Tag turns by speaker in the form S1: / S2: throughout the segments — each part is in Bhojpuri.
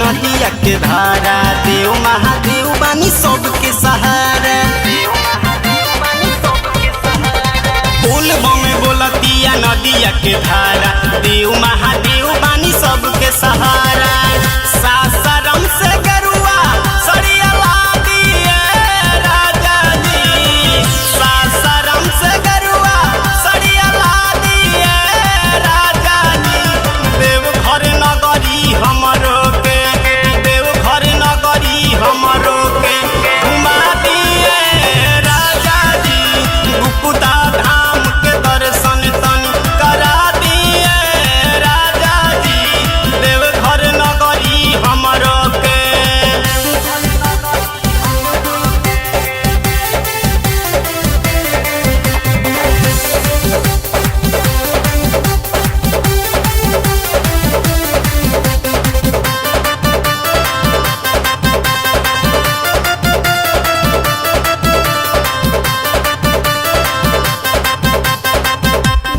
S1: नदिया के धारा, देव महादेव बानी सबके सहारा। बोल बमे बोलतिया नदिया के धारा, देव महादेव बानी सबके सहारा। सासाराम से गरुआ सरिया ला दिए राजा जी, सासाराम से गरुआ सरिया ला दिए राजा जी। देवघर नगरी हमरो के, देवघर नगरी हमरो के घुमा दिए राजा जी। गुप्ता धाम के दर्शन तन करा दिए राजा जी। देवघर नगरी हमरो के।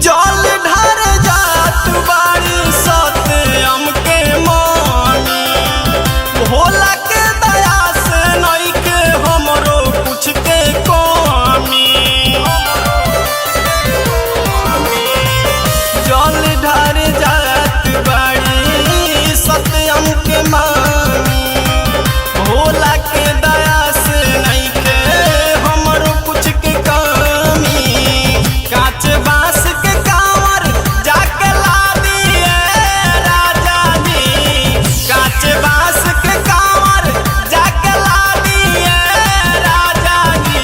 S1: जल ढार जात बारी सत्यम के मानी, भोला के दया से नइखे हमरो कुछ के कमी। जल ढार जात बारी सत्यम के मानी, भोला के दया से नइखे हमरो कुछ के कमी। काच बांस के कांवर जाके ला दिए राजा जी, काच बांस के कांवर जाके ला दिए राजा जी।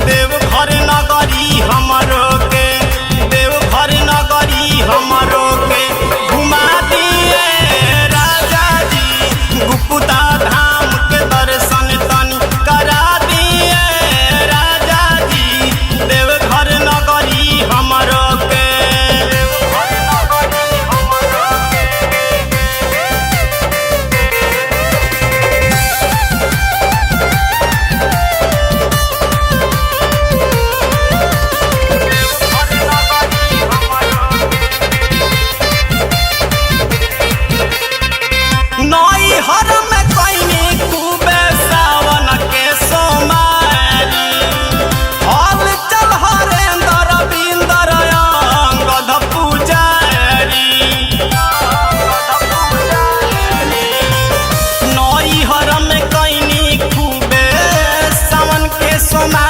S1: देवघर नगरी हमरो के, देवघर नगरी हमरो के घुमा दिए राजा जी। गुप्ता धाम के दर्शन तन करा दिए राजा जी। देवघर नगरी हमरो के। नई हर में कईनी खूबे सावन के सोमारी, हल चल हरेंद्र बिंदर अंगद पुजारी। नई हर में कईनी खूबे सावन के सोमारी,